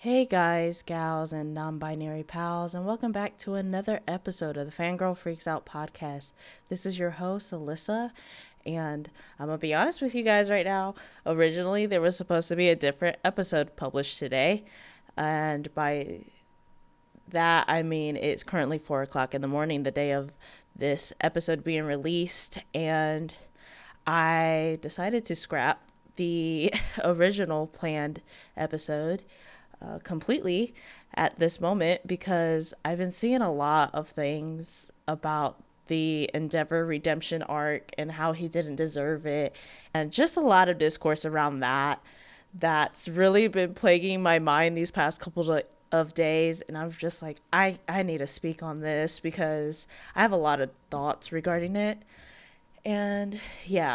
Hey guys, gals, and non-binary pals, and welcome back to another episode of the Fangirl Freaks Out Podcast. This is your host, Alyssa, and I'm gonna be honest with you guys right now. Originally, there was supposed to be a different episode published today, and by that I mean it's currently 4 o'clock in the morning, the day of this episode being released, and I decided to scrap the original planned episode completely at this moment because I've been seeing a lot of things about the Endeavor redemption arc and how he didn't deserve it, and just a lot of discourse around that's really been plaguing my mind these past couple of days. And I'm just like, I need to speak on this because I have a lot of thoughts regarding it. And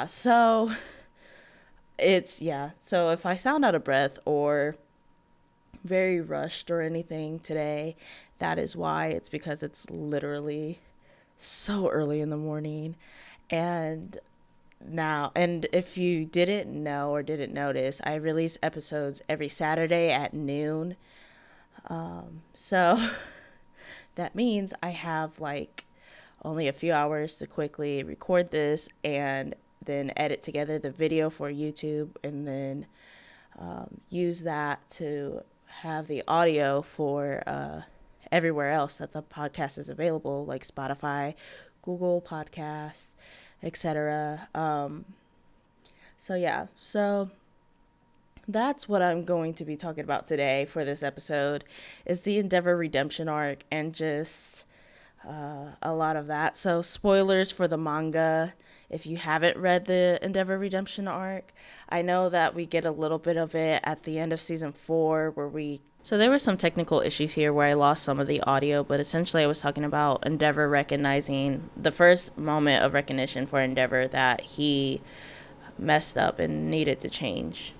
so if I sound out of breath or very rushed or anything today, that is why. It's because it's literally so early in the morning. And if you didn't know or didn't notice, I release episodes every Saturday at noon. So that means I have like only a few hours to quickly record this and then edit together the video for YouTube, and then use that to have the audio for everywhere else that the podcast is available, like Spotify, Google Podcasts, etc. So that's what I'm going to be talking about today for this episode, is the Endeavor redemption arc and just a lot of that. So spoilers for the manga if you haven't read the Endeavor redemption arc. I know that we get a little bit of it at the end of season 4 so there were some technical issues here where I lost some of the audio, but essentially I was talking about Endeavor recognizing the first moment of recognition for Endeavor that he messed up and needed to change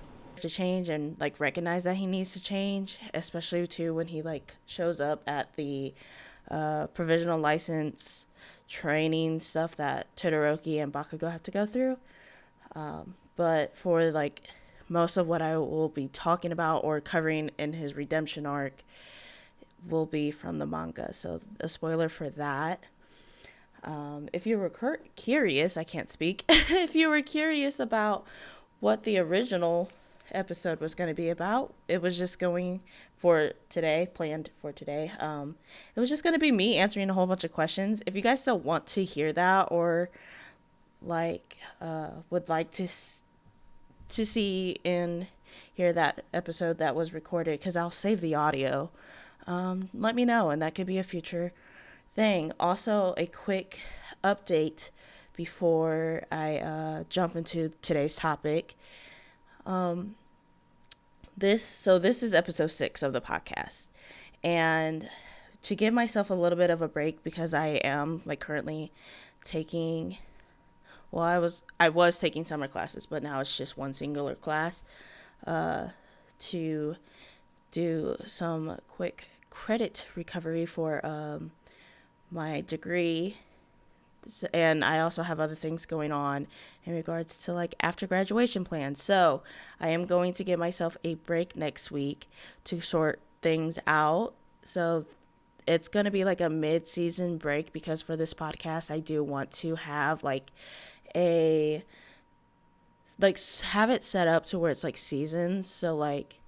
and like recognize that he needs to change, especially too when he like shows up at the provisional license training stuff that Todoroki and Bakugo have to go through. But for like most of what I will be talking about or covering in his redemption arc will be from the manga. So a spoiler for that. If you were curious, I can't speak. If you were curious about what the original episode was going to be about, it was just planned for today. It was just going to be me answering a whole bunch of questions. If you guys still want to hear that, or like would like to see and hear that episode that was recorded, because I'll save the audio, let me know, and that could be a future thing. Also, a quick update before I jump into today's topic. This is episode 6 of the podcast, and to give myself a little bit of a break, because I am like currently taking, I was taking summer classes, but now it's just one singular class, to do some quick credit recovery for my degree. And I also have other things going on in regards to like after graduation plans. So I am going to give myself a break next week to sort things out. So it's going to be like a mid-season break, because for this podcast, I do want to have have it set up to where it's like seasons. So like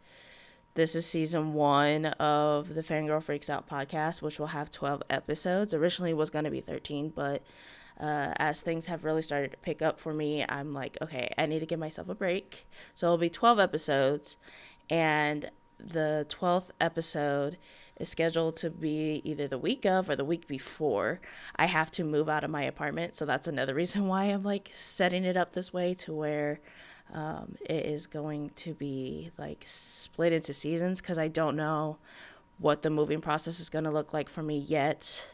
this is season 1 of the Fangirl Freaks Out podcast, which will have 12 episodes. Originally it was going to be 13, but as things have really started to pick up for me, I'm like, okay, I need to give myself a break. So it'll be 12 episodes, and the 12th episode is scheduled to be either the week of or the week before I have to move out of my apartment. So that's another reason why I'm like setting it up this way, to where it is going to be like split into seasons, because I don't know what the moving process is going to look like for me yet,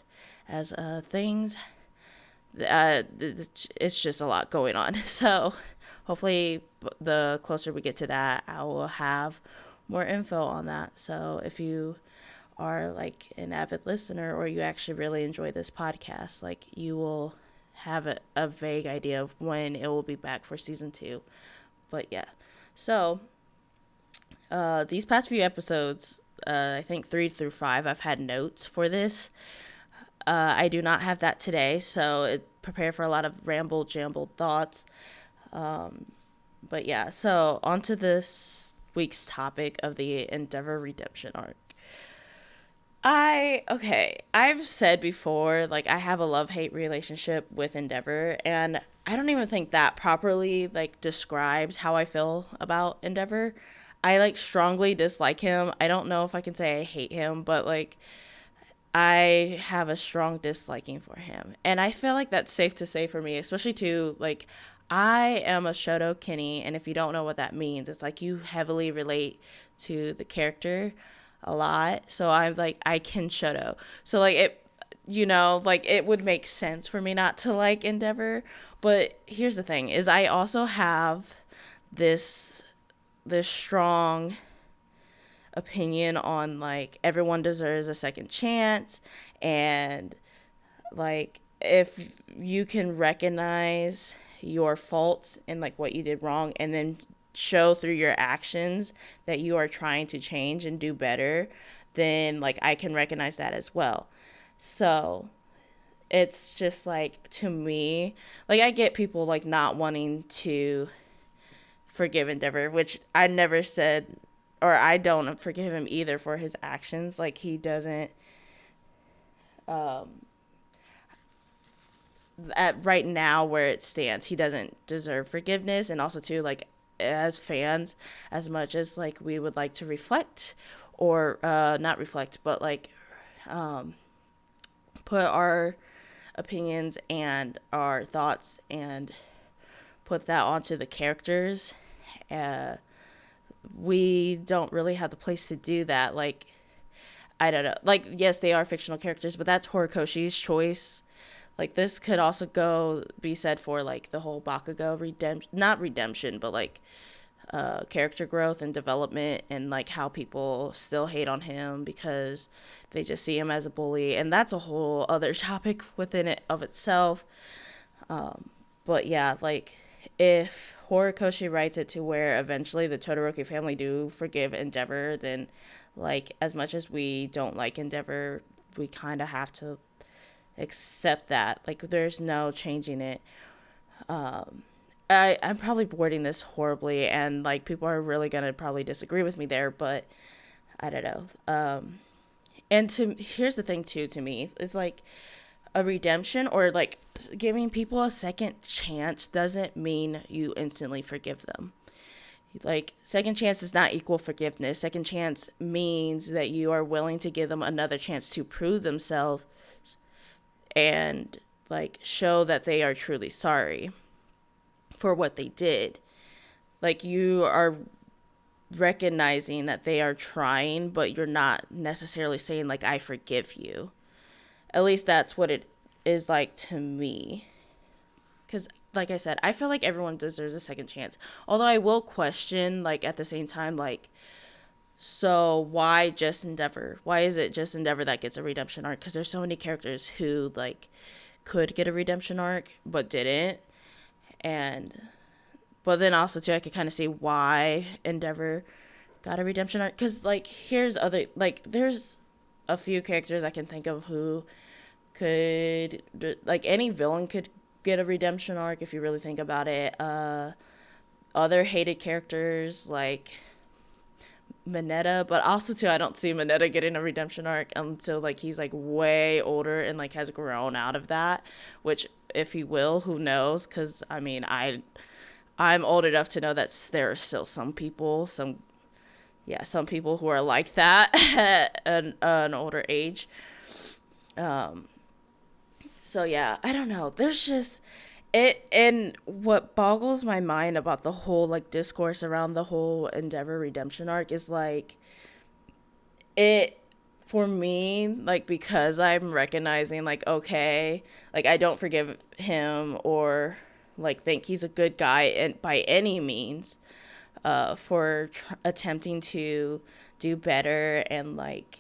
as things it's just a lot going on. So hopefully the closer we get to that, I will have more info on that. So if you are like an avid listener, or you actually really enjoy this podcast, like you will have a vague idea of when it will be back for season 2. But yeah, so these past few episodes, I think 3 through 5, I've had notes for this. I do not have that today, so prepare for a lot of jumbled thoughts. But yeah, so on to this week's topic of the Endeavor redemption arc. I've said before, like, I have a love-hate relationship with Endeavor, and I don't even think that properly, like, describes how I feel about Endeavor. I, like, strongly dislike him. I don't know if I can say I hate him, but, like, I have a strong disliking for him. And I feel like that's safe to say for me, especially too, like, I am a Shoto Kenny, and if you don't know what that means, it's like you heavily relate to the character a lot. So I'm like, I can Shoto. So like like it would make sense for me not to like Endeavor. But here's the thing is I also have this strong opinion on like everyone deserves a second chance, and like if you can recognize your faults and like what you did wrong and then show through your actions that you are trying to change and do better, then like I can recognize that as well. So it's just like, to me, like I get people like not wanting to forgive Endeavor, which I never said, or I don't forgive him either for his actions. Like he doesn't at right now where it stands, he doesn't deserve forgiveness. And also too, like as fans, as much as like we would like to reflect or not reflect, but like put our opinions and our thoughts and put that onto the characters, we don't really have the place to do that. Like I don't know, like yes, they are fictional characters, but that's Horikoshi's choice. Like this could also be said for like the whole Bakugo not redemption, but like character growth and development, and like how people still hate on him because they just see him as a bully, and that's a whole other topic within it of itself. But yeah, like if Horikoshi writes it to where eventually the Todoroki family do forgive Endeavor, then like as much as we don't like Endeavor, we kind of have to accept that. Like there's no changing it. I'm probably wording this horribly, and like people are really gonna probably disagree with me there, but I don't know. And here's the thing too, to me, it's like a redemption or like giving people a second chance doesn't mean you instantly forgive them. Like second chance does not equal forgiveness. Second chance means that you are willing to give them another chance to prove themselves and like show that they are truly sorry for what they did. Like you are recognizing that they are trying, but you're not necessarily saying like I forgive you. At least that's what it is like to me. Because like I said, I feel like everyone deserves a second chance. Although I will question, like at the same time, like, so why just Endeavor? Why is it just Endeavor that gets a redemption arc? Because there's so many characters who like could get a redemption arc but didn't. But then also too, I could kind of see why Endeavor got a redemption arc. Because like there's a few characters I can think of who could, like any villain could get a redemption arc if you really think about it. Other hated characters like Mineta, but also too I don't see Mineta getting a redemption arc until like he's like way older and like has grown out of that, which if he will, who knows? Because I mean I'm old enough to know that there are still some people who are like that at an older age. So yeah, I don't know, there's just it. And what boggles my mind about the whole like discourse around the whole Endeavor redemption arc is like it, for me, like because I'm recognizing like okay, like I don't forgive him or like think he's a good guy and by any means for attempting to do better and like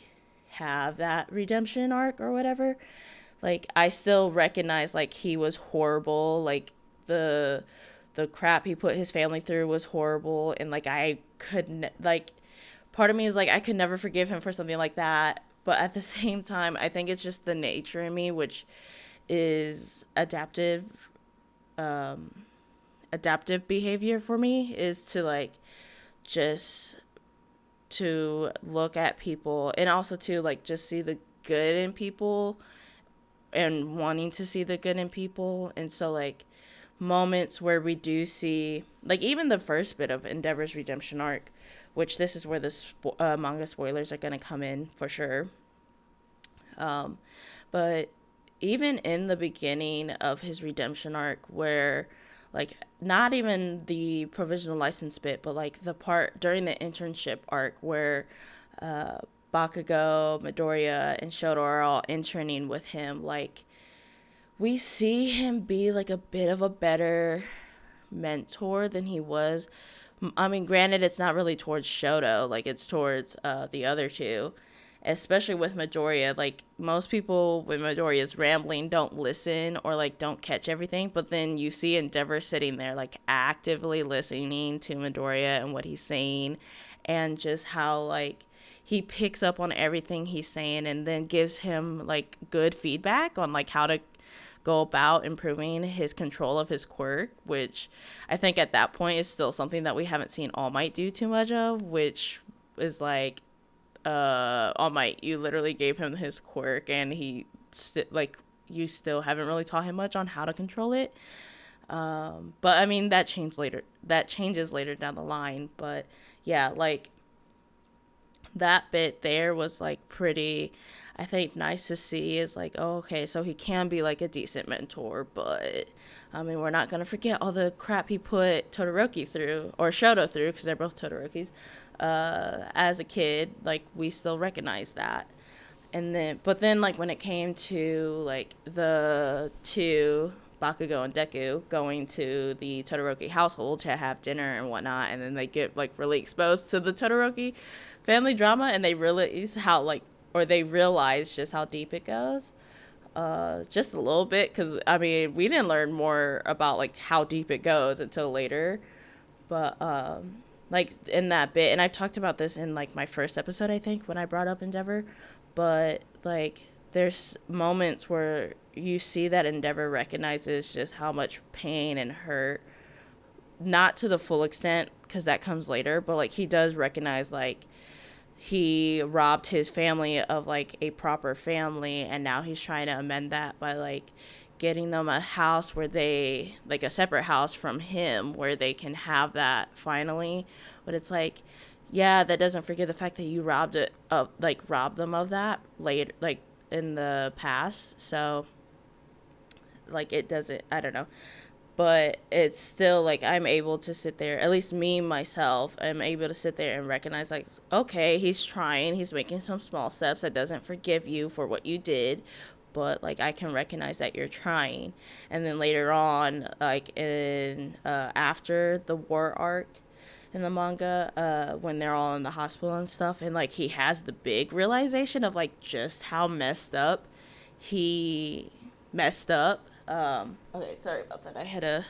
have that redemption arc or whatever. Like I still recognize like he was horrible, like the crap he put his family through was horrible, and like I couldn't like part of me is like, I could never forgive him for something like that. But at the same time, I think it's just the nature in me, which is adaptive behavior for me, is to like just to look at people and also to like just see the good in people and wanting to see the good in people. And so like moments where we do see, like, even the first bit of Endeavor's redemption arc, which this is where the manga spoilers are going to come in for sure. But even in the beginning of his redemption arc, where like not even the provisional license bit, but like the part during the internship arc where Bakugo, Midoriya, and Shoto are all interning with him, like we see him be like a bit of a better mentor than he was. I mean, granted, it's not really towards Shoto, like it's towards the other two, especially with Midoriya. Like most people, when Midoriya's rambling, don't listen or like don't catch everything, but then you see Endeavor sitting there like actively listening to Midoriya and what he's saying, and just how like he picks up on everything he's saying and then gives him like good feedback on like how to go about improving his control of his quirk, which I think at that point is still something that we haven't seen All Might do too much of, which is like, All Might, you literally gave him his quirk and he like you still haven't really taught him much on how to control it. But I mean that changes later down the line. But yeah, like that bit there was like pretty, I think, nice to see. Is like, oh, okay, so he can be like a decent mentor, but I mean, we're not gonna forget all the crap he put Todoroki through, or Shoto through, because they're both Todorokis. As a kid, like we still recognize that. And then, but then, like when it came to like the two, Bakugo and Deku, going to the Todoroki household to have dinner and whatnot, and then they get like really exposed to the Todoroki family drama, and they realize how like, or they realize just how deep it goes. Just a little bit, because I mean, we didn't learn more about like how deep it goes until later. But like in that bit, and I've talked about this in like my first episode, I think, when I brought up Endeavor, but like there's moments where you see that Endeavor recognizes just how much pain and hurt, not to the full extent because that comes later, but like he does recognize like he robbed his family of like a proper family, and now he's trying to amend that by like getting them a house where they, like a separate house from him, where they can have that finally. But it's like, yeah, that doesn't forget the fact that you robbed them of that later, like in the past. So like it doesn't, I don't know, but it's still like I'm able to sit there, at least me myself, I'm able to sit there and recognize like, okay, he's trying, he's making some small steps. That doesn't forgive you for what you did, but like I can recognize that you're trying. And then later on, like in after the war arc in the manga, when they're all in the hospital and stuff, and like he has the big realization of like just how messed up he messed up. Okay, sorry about that. I had to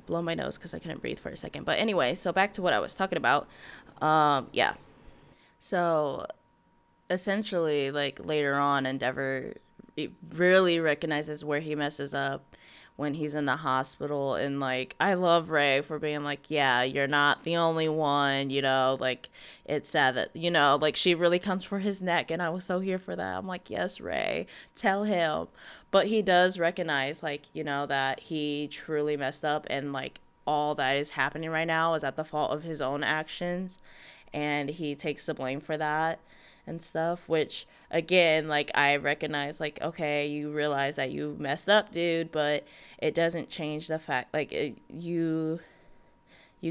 blow my nose because I couldn't breathe for a second. But anyway, so back to what I was talking about. Yeah. So essentially, like later on, Endeavor really recognizes where he messes up when he's in the hospital. And like, I love Ray for being like, yeah, you're not the only one, you know, like it's sad that, you know, like she really comes for his neck, and I was so here for that. I'm like, yes, Ray, tell him. But he does recognize, like, you know, that he truly messed up, and like all that is happening right now is at the fault of his own actions, and he takes the blame for that and stuff, which again, like I recognize, like, okay, you realize that you messed up, dude, but it doesn't change the fact, like you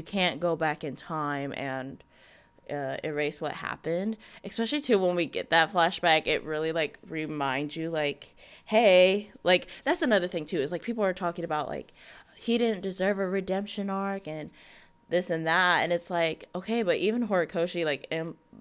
can't go back in time and erase what happened. Especially too, when we get that flashback, it really like reminds you like, hey, like that's another thing too, is like people are talking about like he didn't deserve a redemption arc and this and that, and it's like, okay, but even Horikoshi like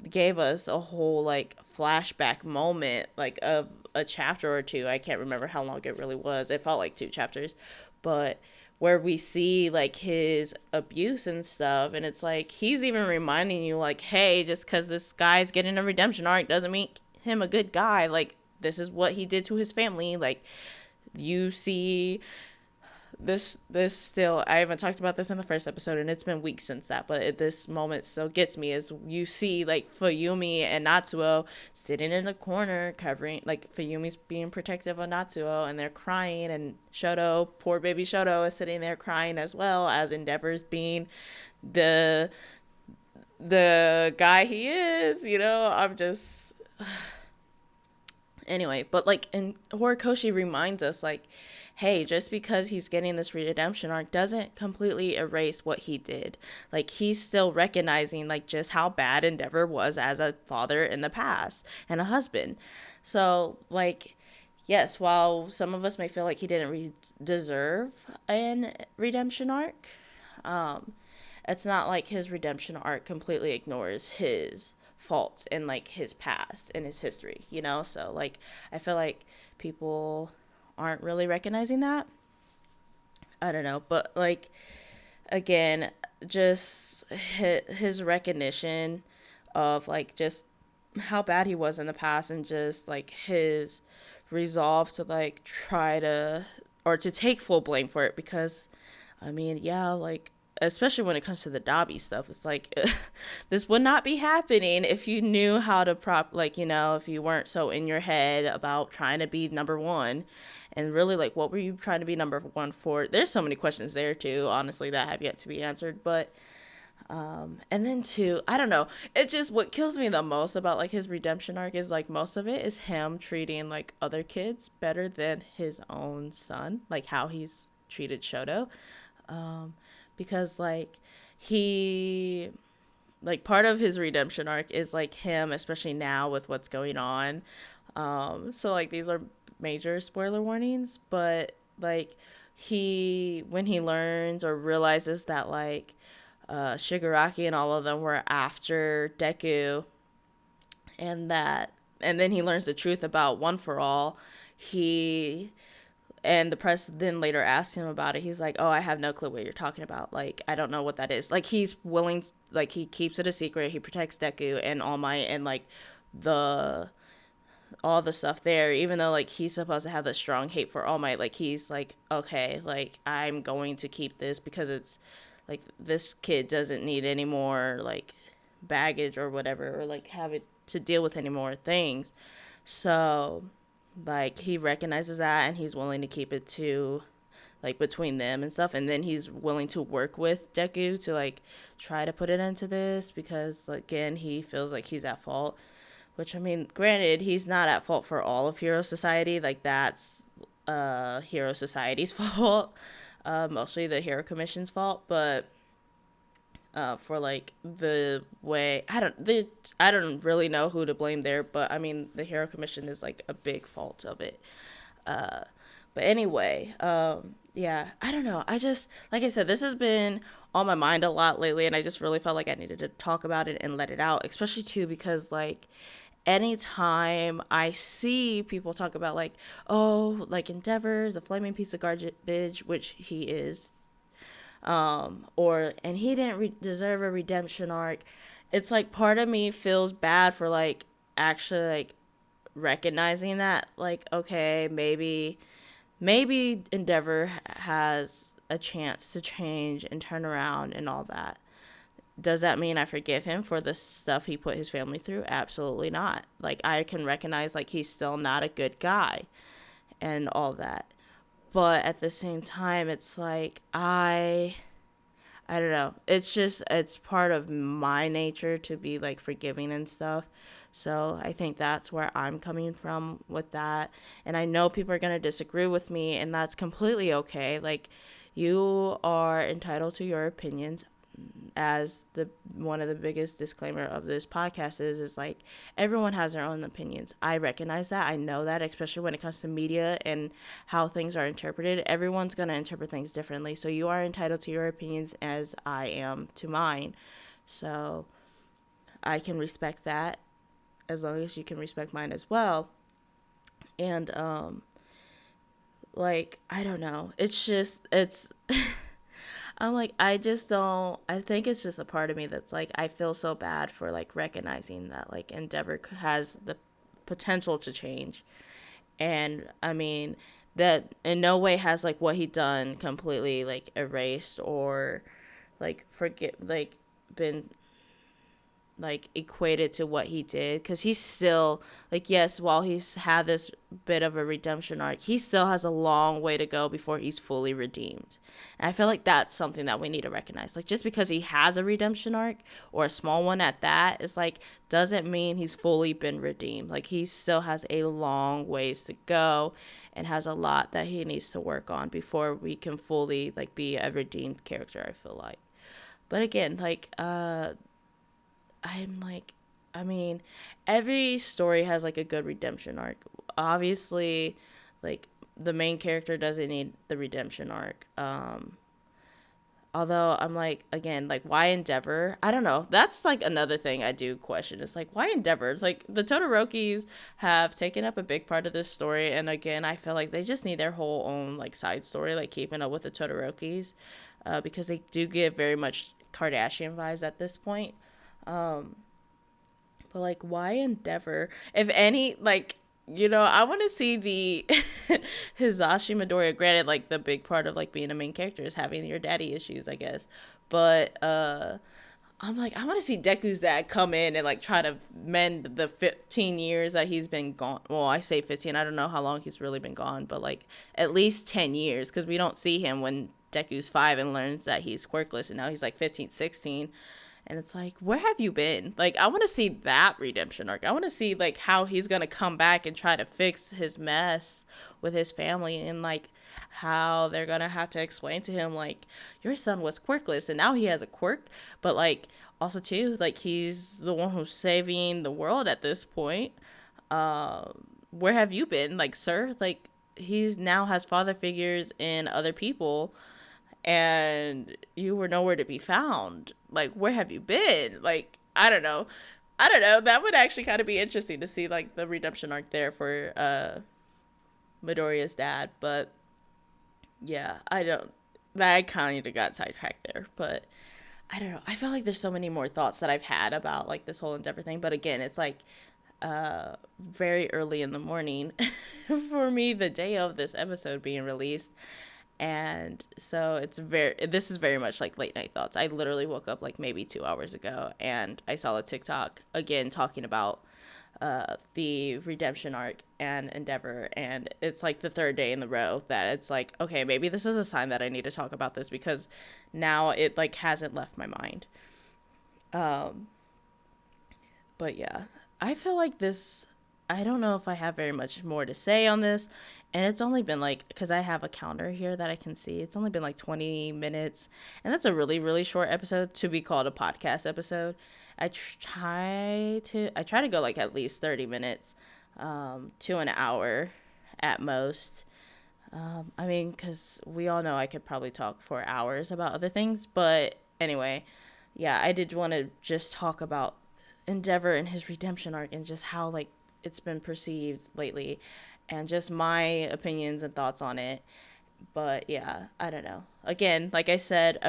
gave us a whole like flashback moment, like of a chapter or two. I can't remember how long it really was. It felt like 2 chapters, but where we see like his abuse and stuff, and it's like he's even reminding you like, hey, just because this guy's getting a redemption arc doesn't make him a good guy. Like, this is what he did to his family. Like, you see this still, I haven't talked about this in the first episode, and it's been weeks since that, but this moment still gets me, is you see like Fuyumi and Natsuo sitting in the corner covering, like Fuyumi's being protective of Natsuo, and they're crying, and Shoto, poor baby Shoto, is sitting there crying as well, as Endeavor's being the guy he is, you know. I'm just anyway, but like, and Horikoshi reminds us like, hey, just because he's getting this redemption arc doesn't completely erase what he did. Like, he's still recognizing like just how bad Endeavor was as a father in the past and a husband. So like, yes, while some of us may feel like he didn't deserve an redemption arc, it's not like his redemption arc completely ignores his faults and like his past and his history, you know. So like, I feel like people aren't really recognizing that. I don't know, but like, again, just his recognition of like just how bad he was in the past, and just like his resolve to like try to, or to take full blame for it, because I mean, yeah, like, especially when it comes to the Dobby stuff, it's like this would not be happening if you knew how to like, you know, if you weren't so in your head about trying to be number one. And really, like, what were you trying to be number one for? There's so many questions there too, honestly, that have yet to be answered. But and then too, I don't know, it just, what kills me the most about like his redemption arc is like most of it is him treating like other kids better than his own son, like how he's treated Shoto. Because like, he, like, part of his redemption arc is like him, especially now with what's going on. So like, these are major spoiler warnings, but like, he, when he learns or realizes that like Shigaraki and all of them were after Deku, and then he learns the truth about One for All, he, and the press then later asked him about it. He's like, oh, I have no clue what you're talking about. Like, I don't know what that is. Like, he's willing, like, he keeps it a secret. He protects Deku and All Might and, like, all the stuff there. Even though, like, he's supposed to have the strong hate for All Might. Like, he's like, okay, like, I'm going to keep this because it's, like, this kid doesn't need any more, like, baggage or whatever. Or, like, have it to deal with any more things. So, like, he recognizes that, and he's willing to keep it to, like, between them and stuff. And then he's willing to work with Deku to, like, try to put it into this, because, again, he feels like he's at fault. Which, I mean, granted, he's not at fault for all of Hero Society. Like, that's Hero Society's fault. Mostly the Hero Commission's fault. But for like the way, I don't really know who to blame there, but I mean, the Hero Commission is like a big fault of it. But anyway, yeah, I don't know, I just, like I said, this has been on my mind a lot lately, and I just really felt like I needed to talk about it and let it out, especially too because like, anytime I see people talk about like, oh, like Endeavor's a flaming piece of garbage, which he is, and he didn't deserve a redemption arc, it's like part of me feels bad for like actually like recognizing that, like, okay, maybe Endeavor has a chance to change and turn around and all that. Does that mean I forgive him for the stuff he put his family through? Absolutely not. Like, I can recognize like he's still not a good guy and all that. But at the same time, it's like, I don't know. It's just, it's part of my nature to be like forgiving and stuff. So I think that's where I'm coming from with that. And I know people are going to disagree with me, and that's completely okay. Like, you are entitled to your opinions. As the one of the biggest disclaimer of this podcast is like, everyone has their own opinions. I recognize that. I know that, especially when it comes to media and how things are interpreted. Everyone's going to interpret things differently. So you are entitled to your opinions as I am to mine. So I can respect that as long as you can respect mine as well. And like, I don't know. It's just, it's I'm like, I just don't, I think it's just a part of me that's like, I feel so bad for like recognizing that like Endeavor has the potential to change. And I mean, that in no way has like what he done completely like erased or like forget, like been like equated to what he did, because he's still like, yes, while he's had this bit of a redemption arc, he still has a long way to go before he's fully redeemed. And I feel like that's something that we need to recognize. Like, just because he has a redemption arc, or a small one at that, is like, doesn't mean he's fully been redeemed. Like, he still has a long ways to go and has a lot that he needs to work on before we can fully like be a redeemed character, I feel like. But again, like I'm like, I mean, every story has like a good redemption arc. Obviously, like the main character doesn't need the redemption arc. Although I'm like, again, like, why Endeavor? I don't know. That's like another thing I do question. It's like, why Endeavor? Like, the Todorokis have taken up a big part of this story, and again, I feel like they just need their whole own like side story, like keeping up with the Todorokis, because they do give very much Kardashian vibes at this point. But like, why Endeavor? If any, like, I want to see the Hizashi Midoriya. Granted, like the big part of like being a main character is having your daddy issues, I guess. But I'm like, I want to see Deku's dad come in and like try to mend the 15 years that he's been gone. Well, I say 15. I don't know how long he's really been gone, but like at least 10 years, because we don't see him when Deku's 5 and learns that he's quirkless, and now he's like 15, 16. And it's like, where have you been? Like, I want to see that redemption arc. I want to see, like, how he's going to come back and try to fix his mess with his family, and, like, how they're going to have to explain to him, like, your son was quirkless and now he has a quirk. But, like, also, too, like, he's the one who's saving the world at this point. Where have you been? Like, sir, like, he's now has father figures in other people, and you were nowhere to be found. Like, where have you been? Like, I don't know. That would actually kind of be interesting to see, like, the redemption arc there for Midoriya's dad. But yeah, I kind of got sidetracked there. But I don't know. I feel like there's so many more thoughts that I've had about like this whole Endeavor thing. But again, it's like very early in the morning for me, the day of this episode being released. And so this is very much like late night thoughts. I literally woke up like maybe 2 hours ago, and I saw a TikTok again talking about the redemption arc and Endeavor, and it's like the third day in the row that it's like, okay, maybe this is a sign that I need to talk about this, because now it like hasn't left my mind. But yeah, I feel like this, I don't know if I have very much more to say on this. And it's only been like, because I have a counter here that I can see, it's only been like 20 minutes. And that's a really, really short episode to be called a podcast episode. I try to go like at least 30 minutes to an hour at most. I mean, because we all know I could probably talk for hours about other things. But anyway, yeah, I did want to just talk about Endeavor and his redemption arc, and just how like it's been perceived lately, and just my opinions and thoughts on it. But yeah, I don't know. Again, like I said,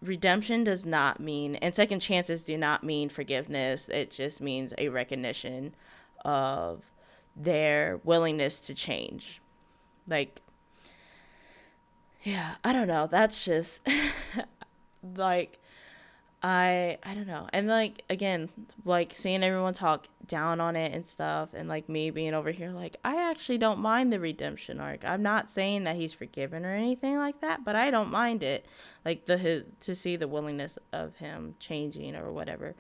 redemption does not mean, and second chances do not mean forgiveness. It just means a recognition of their willingness to change. Like, yeah, I don't know. That's just like, I don't know. And like, again, like seeing everyone talk down on it and stuff, and like me being over here like, I actually don't mind the redemption arc. I'm not saying that he's forgiven or anything like that, but I don't mind it, like to see the willingness of him changing or whatever.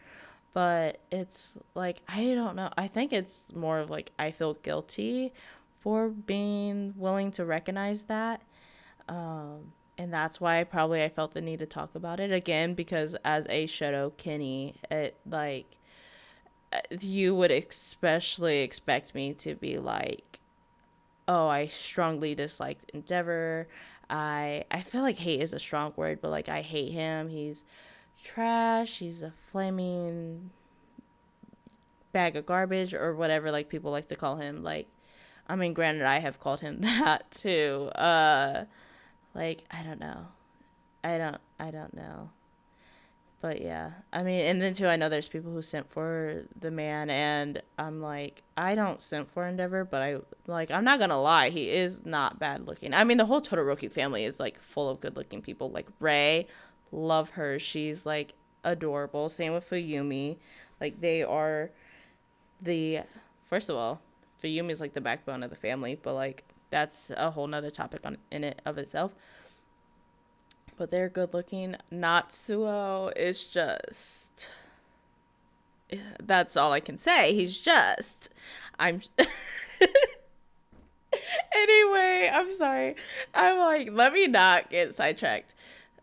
But it's like, I don't know, I think it's more of like, I feel guilty for being willing to recognize that. And that's why I felt the need to talk about it again, because as a Shoto Kenny, it like, you would especially expect me to be like, oh, I strongly disliked Endeavor. I feel like hate is a strong word, but like, I hate him. He's trash. He's a flaming bag of garbage, or whatever like people like to call him. Like, I mean, granted, I have called him that too. Like, I don't know. I don't know. But yeah, I mean, and then too, I know there's people who simp for the man, and I'm like, I don't simp for Endeavor, but I'm not gonna lie, he is not bad looking. I mean, the whole Todoroki family is like full of good looking people. Like Rei, love her, she's like adorable. Same with Fuyumi, like they are the first of all, Fuyumi is like the backbone of the family, but like that's a whole nother topic in it of itself. But they're good looking. Natsuo is just, that's all I can say. He's just, I'm, anyway, I'm sorry. I'm like, let me not get sidetracked.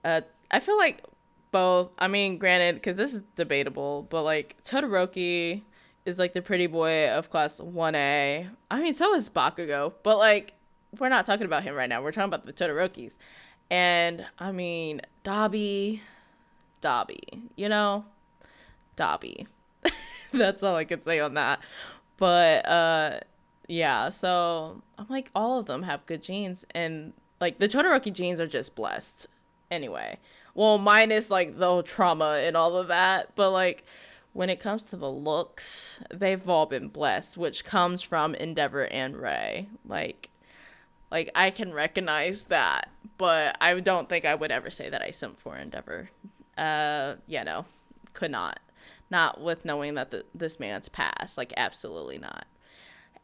I feel like both, I mean, granted, because this is debatable, but like Todoroki is like the pretty boy of class 1A. I mean, so is Bakugo, but like, we're not talking about him right now. We're talking about the Todorokis. And I mean, Dobby, you know, Dobby. That's all I could say on that. But yeah, so I'm like, all of them have good genes, and like the Todoroki genes are just blessed anyway. Well, minus like the whole trauma and all of that, but like when it comes to the looks, they've all been blessed, which comes from Endeavor and Rei. Like I can recognize that, but I don't think I would ever say that I simp for Endeavor. Yeah, no, could not. Not with knowing that this man's past, like absolutely not.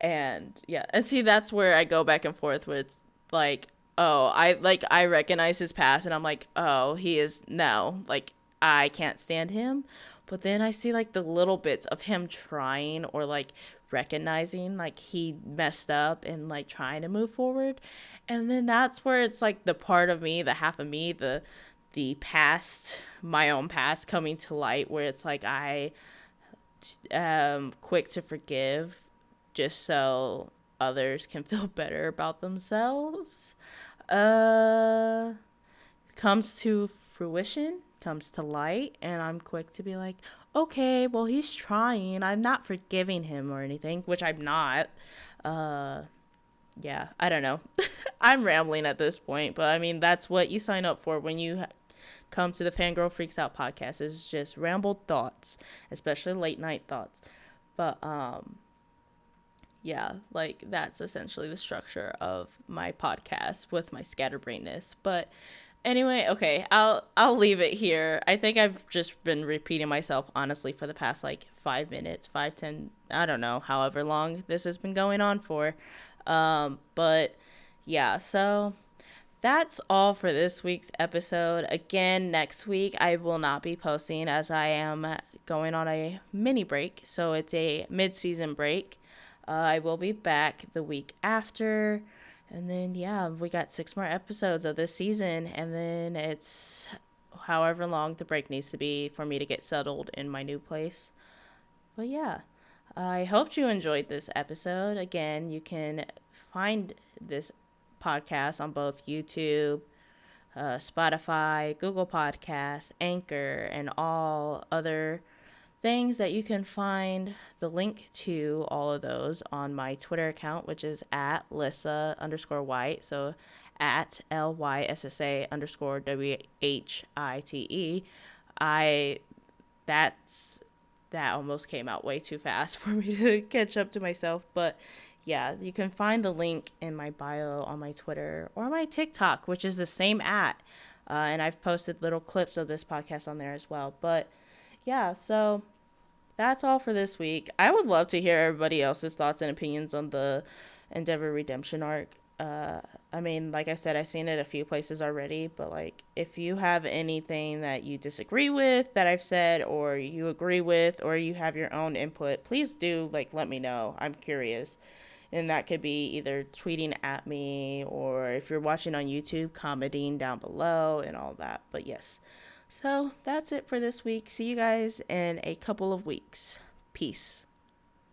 And yeah, and see, that's where I go back and forth with like, oh, I recognize his past, and I'm like, oh, he is, no, like I can't stand him. But then I see like the little bits of him trying, or like recognizing like he messed up and like trying to move forward. And then that's where it's like the part of me, the half of me, the past, my own past coming to light, where it's like I quick to forgive just so others can feel better about themselves. Comes to fruition, comes to light, and I'm quick to be like, okay, well, he's trying. I'm not forgiving him or anything, which I'm not. Yeah, I don't know. I'm rambling at this point, but I mean, that's what you sign up for when you come to the Fangirl Freaks Out podcast, is just rambled thoughts, especially late night thoughts. But, yeah, like that's essentially the structure of my podcast with my scatterbrainness. But anyway, okay, I'll leave it here. I think I've just been repeating myself honestly for the past like 5 minutes, 5-10, I don't know, however long this has been going on for. But yeah, so that's all for this week's episode. Again, next week I will not be posting, as I am going on a mini break, so it's a mid-season break. I will be back the week after. And then, yeah, we got 6 more episodes of this season. And then it's however long the break needs to be for me to get settled in my new place. But yeah, I hope you enjoyed this episode. Again, you can find this podcast on both YouTube, Spotify, Google Podcasts, Anchor, and all other things that you can find the link to all of those on my Twitter account, which is at Lissa_White. So at LYSSA_WHITE. That almost came out way too fast for me to catch up to myself. But yeah, you can find the link in my bio on my Twitter or my TikTok, which is the same at. And I've posted little clips of this podcast on there as well. But yeah, so that's all for this week. I would love to hear everybody else's thoughts and opinions on the Endeavor Redemption arc. I mean, like I said, I've seen it a few places already, but like, if you have anything that you disagree with that I've said, or you agree with, or you have your own input, please do like let me know. I'm curious. And that could be either tweeting at me, or if you're watching on YouTube, commenting down below and all that. But yes. So that's it for this week. See you guys in a couple of weeks. Peace.